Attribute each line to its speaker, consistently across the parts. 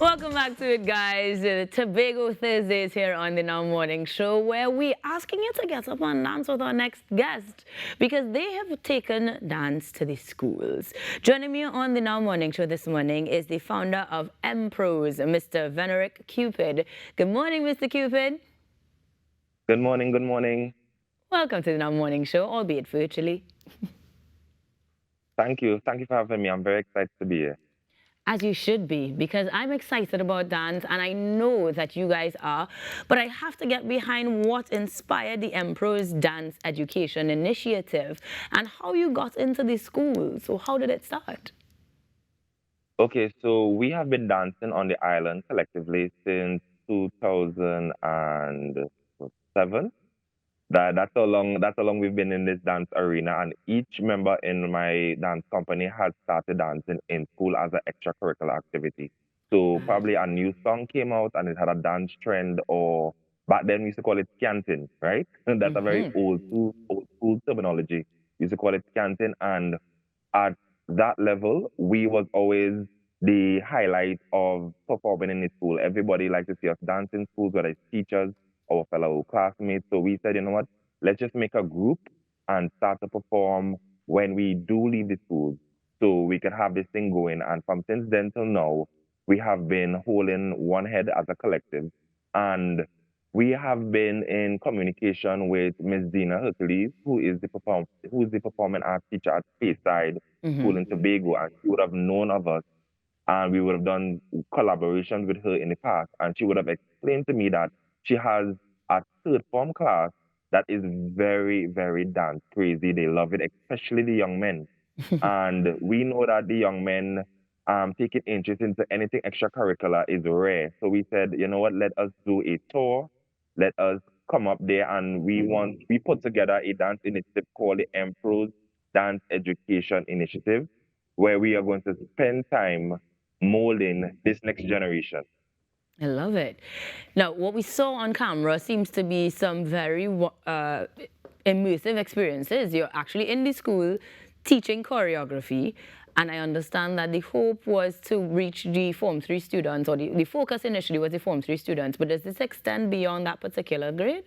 Speaker 1: Welcome back to it, guys. Tobago Thursdays here on the Now Morning Show, where we're asking you to get up and dance with our next guest because they have taken dance to the schools. Joining me on the Now Morning Show this morning is the founder of MPROS, Mr. Venerick Cupid. Good morning, Mr. Cupid.
Speaker 2: Good morning. Good morning.
Speaker 1: Welcome to the Now Morning Show, albeit virtually.
Speaker 2: Thank you. Thank you for having me. I'm very excited to be here.
Speaker 1: As you should be, because I'm excited about dance and I know that you guys are, but I have to get behind what inspired the Emperor's Dance Education Initiative and how you got into the school. So how did it start?
Speaker 2: Okay, so we have been dancing on the island collectively since 2007. That's how long we've been in this dance arena, and each member in my dance company has started dancing in school as an extracurricular activity. So
Speaker 1: Right.
Speaker 2: probably a new song came out and it had a dance trend, or back then we used to call it scanting, right? That's a very
Speaker 1: Mm-hmm.
Speaker 2: old school terminology. We used to call it scanting, and at that level, we was always the highlight of performing in the school. Everybody liked to see us dance in schools, whether it's teachers, our fellow classmates. So we said, you know what, let's just make a group and start to perform when we do leave the schools so we could have this thing going. And from since then till now, we have been holding one head as a collective. And we have been in communication with Ms. Dina Hercules, who is the performing arts teacher at Speyside
Speaker 1: Mm-hmm.
Speaker 2: School in Tobago, and she would have known of us, and we would have done collaborations with her in the past, and she would have explained to me that she has a third form class that is very, very dance crazy. They love it, especially the young men. And we know that the young men taking interest into anything extracurricular is rare. So we said, you know what, let us do a tour. Let us come up there, and we put together a dance initiative called the MPROS Dance Education Initiative, where we are going to spend time molding this next generation.
Speaker 1: I love it. Now, what we saw on camera seems to be some very immersive experiences. You're actually in the school teaching choreography, and I understand that the hope was to reach the Form 3 students, or the focus initially was the Form 3 students, but does this extend beyond that particular grade?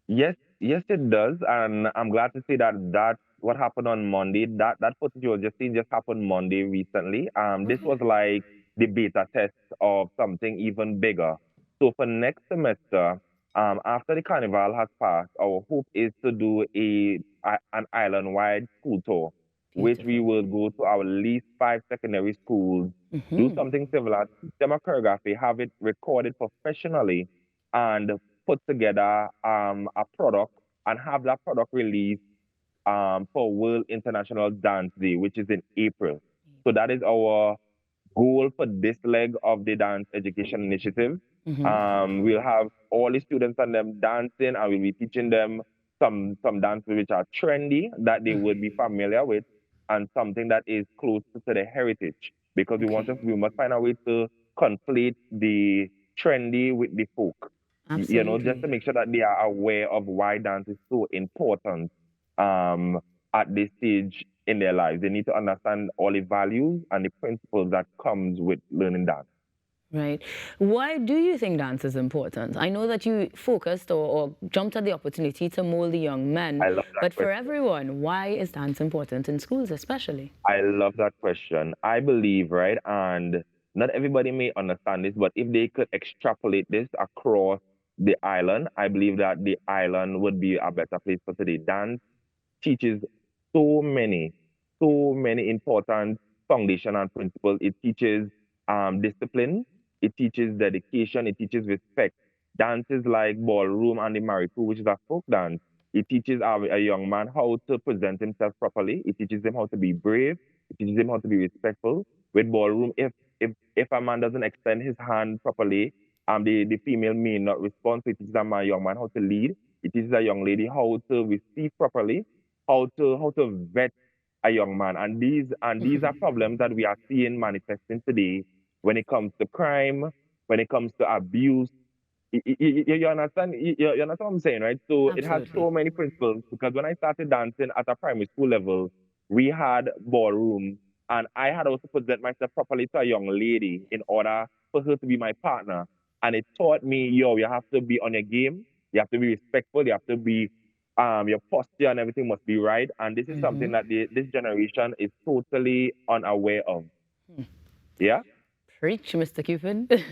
Speaker 2: Yes, yes, it does, and I'm glad to see that what happened on Monday, that footage you were just seeing just happened Monday recently. This
Speaker 1: Okay.
Speaker 2: was like the beta test of something even bigger. So for next semester, after the carnival has passed, our hope is to do an island-wide school tour, which we
Speaker 1: Beautiful.
Speaker 2: will go to our least five secondary schools, do
Speaker 1: Hmm.
Speaker 2: something similar, teach them a choreography, have it recorded professionally, and put together a product and have that product released for World International Dance Day, which is in April. So that is our goal for this leg of the dance education initiative.
Speaker 1: Hmm.
Speaker 2: We'll have all the students and them dancing, and we'll be teaching them some dances which are trendy that they would be familiar with, and something that is close to their heritage. Because
Speaker 1: Okay.
Speaker 2: we must find a way to conflate the trendy with the folk. Just
Speaker 1: Absolutely.
Speaker 2: to make sure that they are aware of why dance is so important um, at this stage in their lives. They need to understand all the values and the principles that comes with learning dance.
Speaker 1: Right. Why do you think dance is important? I know that you focused or jumped at the opportunity to mold the young men,
Speaker 2: I love that
Speaker 1: but for
Speaker 2: question.
Speaker 1: everyone, why is dance important in schools especially?
Speaker 2: I love that question. I believe, right, and not everybody may understand this, but if they could extrapolate this across the island, I believe that the island would be a better place for today. Dance teaches so many, so many important foundation and principles. It teaches discipline, it teaches dedication, it teaches respect. Dances like ballroom and the maripu, which is a folk dance, it teaches a young man how to present himself properly. It teaches him how to be brave. It teaches him how to be respectful. With ballroom, if a man doesn't extend his hand properly, the female may not respond. So it teaches a young man how to lead. It teaches a young lady how to receive properly, how to vet a young man. And these are problems that we are seeing manifesting today when it comes to crime, when it comes to abuse. You understand? You understand what I'm saying, right? So it has
Speaker 1: Absolutely.
Speaker 2: so many principles because when I started dancing at a primary school level, we had ballroom. And I had also present myself properly to a young lady in order for her to be my partner. And it taught me, yo, you have to be on your game, you have to be respectful, you have to be your posture and everything must be right. And this is something that this generation is totally unaware of. Yeah.
Speaker 1: Preach, Mr. Cupid.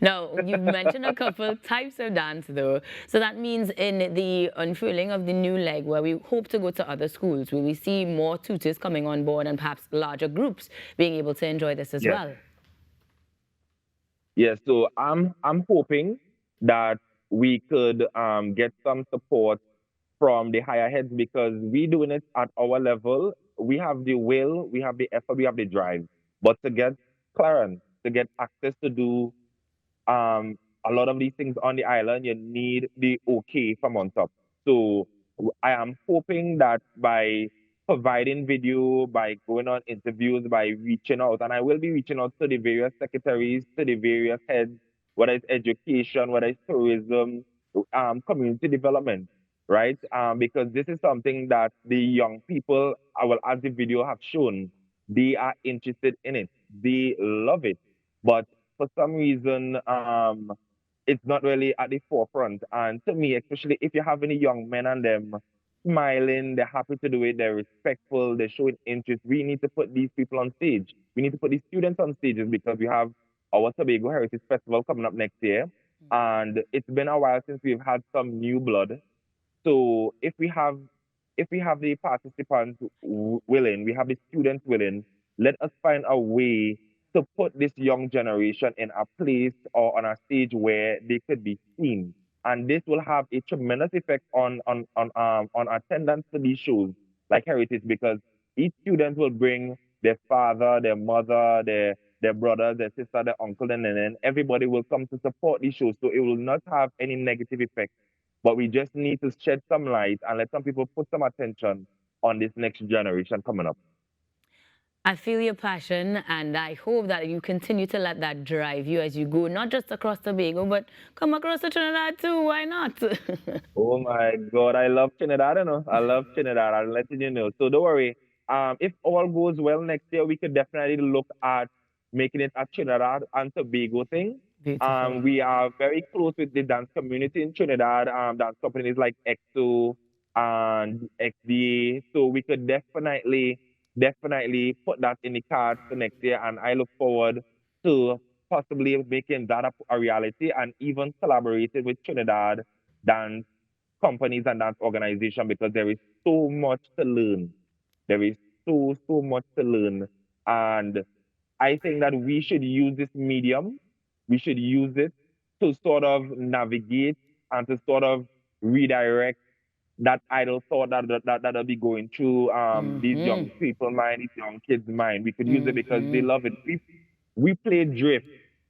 Speaker 1: Now, you've mentioned a couple types of dance, though. So that means in the unfurling of the new leg, where we hope to go to other schools, will we see more tutors coming on board and perhaps larger groups being able to enjoy this as
Speaker 2: Yes.
Speaker 1: well?
Speaker 2: Yes. So I'm hoping that we could get some support from the higher heads because we doing it at our level. We have the will, we have the effort, we have the drive. But to get clearance, to get access to do a lot of these things on the island, you need the okay from on top. So I am hoping that by providing video, by going on interviews, by reaching out, and I will be reaching out to the various secretaries, to the various heads, whether it's education, whether it's tourism, community development, right? Because this is something that the young people, well, as the video have shown, they are interested in it. They love it. But for some reason, it's not really at the forefront. And to me, especially if you have any young men and them smiling, they're happy to do it, they're respectful, they're showing interest. We need to put these people on stage. We need to put these students on stages because we have our Tobago Heritage Festival coming up next year. And it's been a while since we've had some new blood. So if we have the participants willing, we have the students willing, let us find a way to put this young generation in a place or on a stage where they could be seen. And this will have a tremendous effect on attendance to these shows like Heritage because each student will bring their father, their mother, their brother, their sister, their uncle, and then everybody will come to support these shows. So it will not have any negative effect, but we just need to shed some light and let some people put some attention on this next generation coming up.
Speaker 1: I feel your passion, and I hope that you continue to let that drive you as you go, not just across Tobago, but come across to Trinidad too. Why not?
Speaker 2: Oh my God, I love Trinidad, you know. I love Trinidad. I'm letting you know. So don't worry. If all goes well next year, we could definitely look at making it a Trinidad and Tobago thing.
Speaker 1: Beautiful.
Speaker 2: We are very close with the dance community in Trinidad. Dance companies like EXO and XDA. So we could definitely put that in the cards for next year. And I look forward to possibly making that a reality and even collaborating with Trinidad dance companies and dance organizations because there is so much to learn. There is so much to learn. And I think that we should use this medium, we should use it to sort of navigate and to sort of redirect that idle thought that'll be going through these young people mind, these young kids' mind. We could use it because they love it. We play drift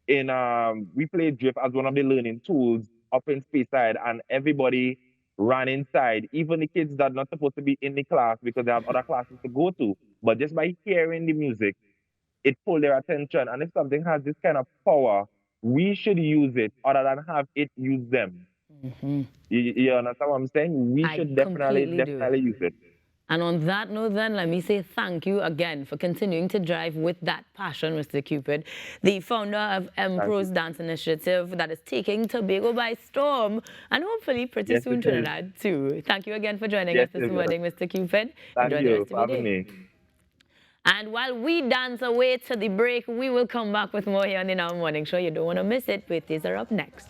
Speaker 2: we play drift as one of the learning tools up in Speyside, and everybody ran inside, even the kids that are not supposed to be in the class because they have other classes to go to. But just by hearing the music, it pulled their attention. And if something has this kind of power, we should use it other than have it use them. You understand what I'm saying? We
Speaker 1: I
Speaker 2: should
Speaker 1: completely do.
Speaker 2: definitely use it.
Speaker 1: And on that note, then, let me say thank you again for continuing to drive with that passion, Mr. Cupid, the founder of
Speaker 2: Thank
Speaker 1: MPROS
Speaker 2: you.
Speaker 1: Dance Initiative that is taking Tobago by storm and hopefully pretty
Speaker 2: Yes, it
Speaker 1: soon
Speaker 2: is.
Speaker 1: Trinidad too. Thank you again for joining us
Speaker 2: Yes,
Speaker 1: this
Speaker 2: it is.
Speaker 1: morning, Mr. Cupid.
Speaker 2: Thank
Speaker 1: Enjoy the
Speaker 2: you
Speaker 1: rest of
Speaker 2: for
Speaker 1: your
Speaker 2: having
Speaker 1: day.
Speaker 2: me.
Speaker 1: And while we dance away to the break, we will come back with more here on the Now Morning Show. You don't want to miss it. Birthdays are up next.